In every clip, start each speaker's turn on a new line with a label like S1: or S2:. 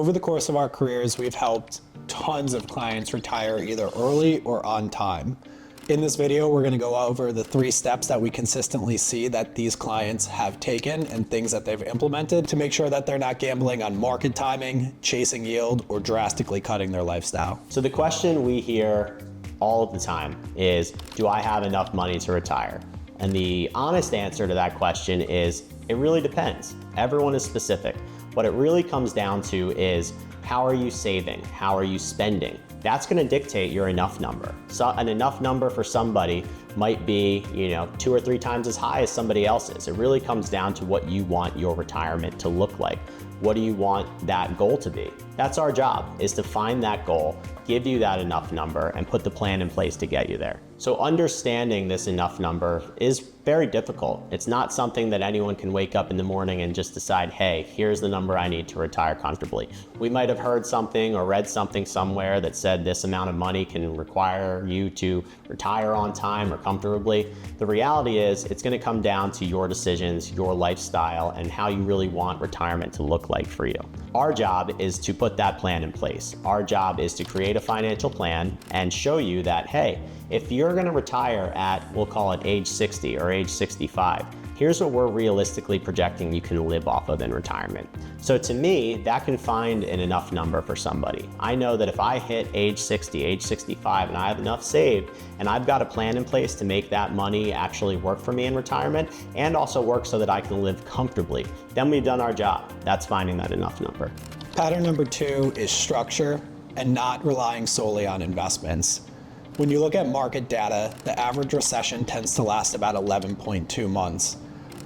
S1: Over the course of our careers, we've helped tons of clients retire either early or on time. In this video, we're going to go over the 3 steps that we consistently see that these clients have taken and things that they've implemented to make sure that they're not gambling on market timing, chasing yield, or drastically cutting their lifestyle.
S2: So the question we hear all of the time is, do I have enough money to retire? And the honest answer to that question is, it really depends. Everyone is specific. What it really comes down to is, how are you saving? How are you spending? That's going to dictate your enough number. So an enough number for somebody might be, 2 or 3 times as high as somebody else's. It really comes down to what you want your retirement to look like. What do you want that goal to be? That's our job, is to find that goal, give you that enough number, and put the plan in place to get you there. So understanding this enough number is very difficult. It's not something that anyone can wake up in the morning and just decide, hey, here's the number I need to retire comfortably. We might have heard something or read something somewhere that said this amount of money can require you to retire on time or comfortably. The reality is, it's going to come down to your decisions, your lifestyle, and how you really want retirement to look like for you. Our job is to put that plan in place. Our job is to create a financial plan and show you that, hey, if you're going to retire at, we'll call it age 60 or age 65, here's what we're realistically projecting you can live off of in retirement. So to me, that can find an enough number for somebody. I know that if I hit age 60, age 65, and I have enough saved, and I've got a plan in place to make that money actually work for me in retirement, and also work so that I can live comfortably, then we've done our job. That's finding that enough number.
S1: Pattern number 2 is structure and not relying solely on investments. When you look at market data, the average recession tends to last about 11.2 months.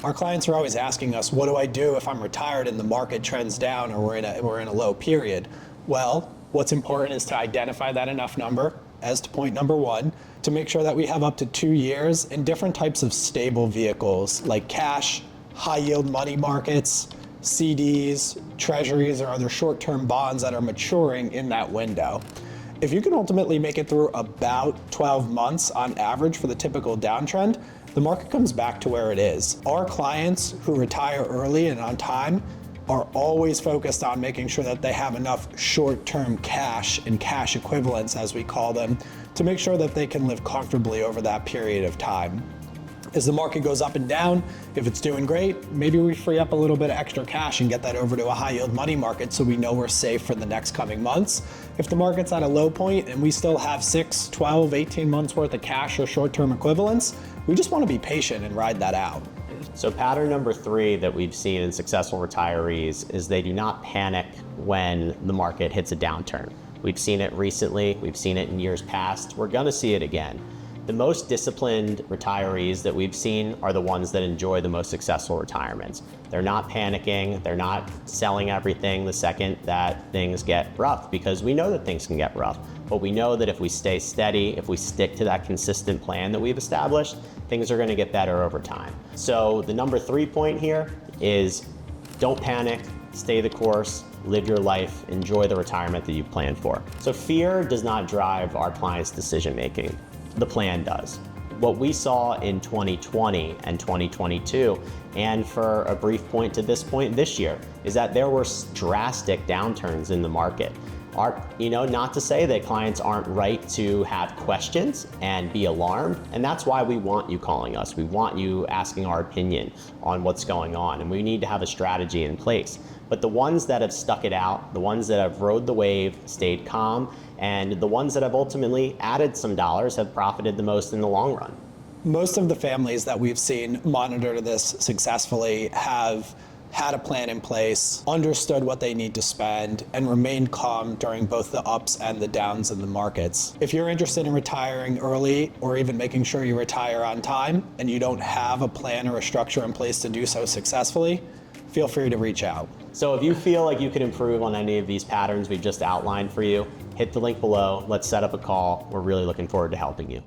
S1: Our clients are always asking us, what do I do if I'm retired and the market trends down or we're in a low period? Well, what's important is to identify that enough number, as to point number 1, to make sure that we have up to 2 years in different types of stable vehicles like cash, high yield money markets, CDs, treasuries, or other short-term bonds that are maturing in that window. If you can ultimately make it through about 12 months on average for the typical downtrend, the market comes back to where it is. Our clients who retire early and on time are always focused on making sure that they have enough short-term cash and cash equivalents, as we call them, to make sure that they can live comfortably over that period of time. As the market goes up and down, if it's doing great, maybe we free up a little bit of extra cash and get that over to a high yield money market so we know we're safe for the next coming months. If the market's at a low point and we still have 6, 12, 18 months worth of cash or short-term equivalents, we just want to be patient and ride that out.
S2: So pattern number 3 that we've seen in successful retirees is they do not panic when the market hits a downturn. We've seen it recently, we've seen it in years past, we're gonna see it again. The most disciplined retirees that we've seen are the ones that enjoy the most successful retirements. They're not panicking, they're not selling everything the second that things get rough, because we know that things can get rough. But we know that if we stay steady, if we stick to that consistent plan that we've established, things are going to get better over time. So the number 3 point here is, don't panic, stay the course, live your life, enjoy the retirement that you've planned for. So fear does not drive our clients' decision making. The plan does. What we saw in 2020 and 2022, and for a brief point to this point this year, is that there were drastic downturns in the market. Not to say that clients aren't right to have questions and be alarmed, and that's why we want you calling us. We want you asking our opinion on what's going on, and we need to have a strategy in place. But the ones that have stuck it out, the ones that have rode the wave, stayed calm, and the ones that have ultimately added some dollars have profited the most in the long run.
S1: Most of the families that we've seen monitor this successfully have had a plan in place, understood what they need to spend, and remained calm during both the ups and the downs in the markets. If you're interested in retiring early or even making sure you retire on time and you don't have a plan or a structure in place to do so successfully, feel free to reach out.
S2: So if you feel like you can improve on any of these patterns we've just outlined for you, hit the link below, let's set up a call. We're really looking forward to helping you.